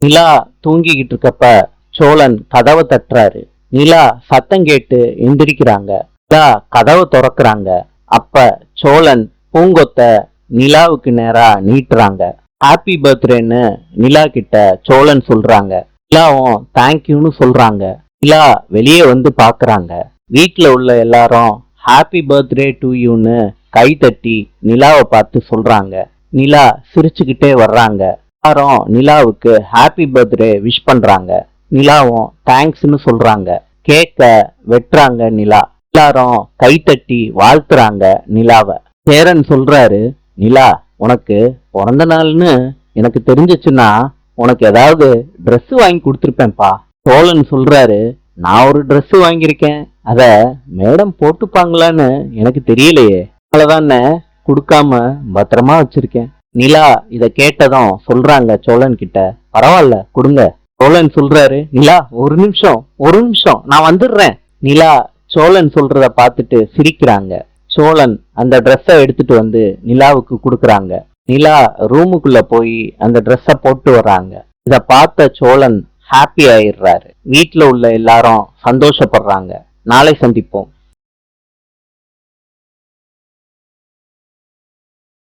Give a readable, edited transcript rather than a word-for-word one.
நிலா தூங்கிக்கிட்டு இருக்கப்ப சோழன் கதவை தட்டுறாரு. நிலா சத்தம் கேட்டு எந்திரிக்கிறாங்க. நிலா கதவை திறக்கிறாங்க. அப்ப சோழன் பூங்கொத்த நிலாவுக்கு நேரா நீட்டுறாங்க. ஹாப்பி பர்த்டேன்னு நிலா கிட்ட சோழன் சொல்றாங்க. நிலாவும் தேங்க்யூன்னு சொல்றாங்க. நிலா வெளியே வந்து பாக்குறாங்க. வீட்டுல உள்ள எல்லாரும் ஹாப்பி பர்த்டே டு யூன்னு கை தட்டி நிலாவை பார்த்து சொல்றாங்க. நிலா சிரிச்சுக்கிட்டே வர்றாங்க. எல்லாரும் நிலாவுக்கு ஹாப்பி பர்த்டே விஷ் பண்றாங்க. நிலாவும் தேங்க்ஸ்னு சொல்றாங்க. கேக்க வெட்டுறாங்க. நிலா எல்லாரும் கைத்தட்டி வாழ்த்துறாங்க நிலாவை. சேரன் சொல்றாரு, நிலா உனக்கு பிறந்த நாள்னு எனக்கு தெரிஞ்சிச்சுன்னா உனக்கு ஏதாவது ட்ரெஸ் வாங்கி கொடுத்துருப்பேன்ப்பா. சோழன் சொல்றாரு, நான் ஒரு ட்ரெஸ் வாங்கியிருக்கேன், அத மேடம் போட்டுப்பாங்களான்னு எனக்கு தெரியலையே, அதனாலதானே கொடுக்காம பத்திரமா வச்சிருக்கேன். நிலா இத கேட்டதும் சொல்றாங்க சோழன் கிட்ட, பரவாயில்ல கொடுங்க. சோழன் சொல்றாரு, நிலா ஒரு நிமிஷம் நான் வந்துடுறேன். நிலா சோழன் சொல்றத பார்த்துட்டு சிரிக்கிறாங்க. சோழன் அந்த ட்ரெஸ்ஸை எடுத்துட்டு வந்து நிலாவுக்கு கொடுக்கறாங்க. நிலா ரூமுக்குள்ள போய் அந்த ட்ரெஸ்ஸை போட்டு வர்றாங்க. இத பார்த்த சோழன் ஹாப்பி ஆயிடுறாரு. வீட்டுல உள்ள எல்லாரும் சந்தோஷப்படுறாங்க. நாளை சந்திப்போம்.